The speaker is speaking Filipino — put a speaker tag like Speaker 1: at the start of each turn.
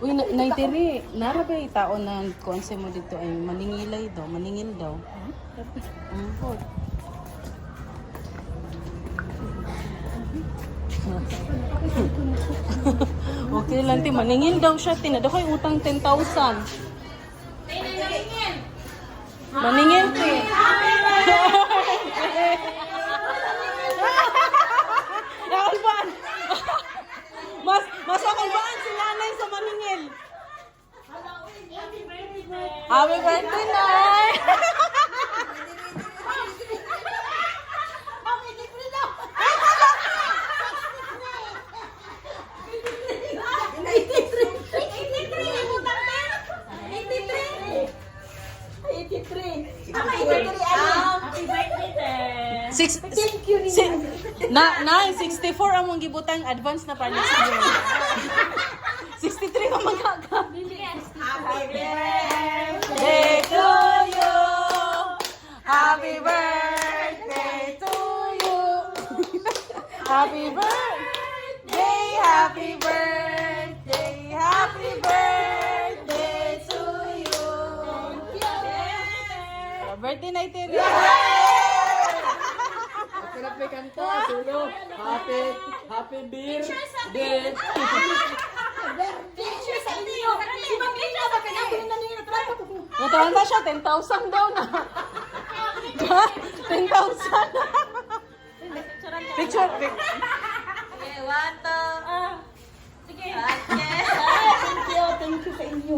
Speaker 1: Uy, naitiri. Narabay tao na konse mo dito ay maningilay daw. Maningil daw. Po. Okay lang, ti. Maningil daw siya. Tinado ko'y utang 10,000. Maningil, ti. Nakalbaan. Mas nakalbaan si nanay sa maningil. Happy birthday, Nay!
Speaker 2: Thank you,
Speaker 1: Nay, 64 ang mong gibutang advance na pa next year. 63 ka magkaka.
Speaker 2: Happy
Speaker 1: Birthday to you. Happy birthday to you. Happy birthday, happy birthday, happy birthday to you. Birthday na itiri.
Speaker 3: Sarap may kanta, sulo. Happy birthday.
Speaker 2: Picture sa inyo. Si Ma'am Lina, baka na ako yung nangyayari.
Speaker 1: Natawan ba siya? 10,000 daw na. 10,000. Picture.
Speaker 2: Okay, 1, 2. Sige. Okay.
Speaker 3: Thank you sa inyo.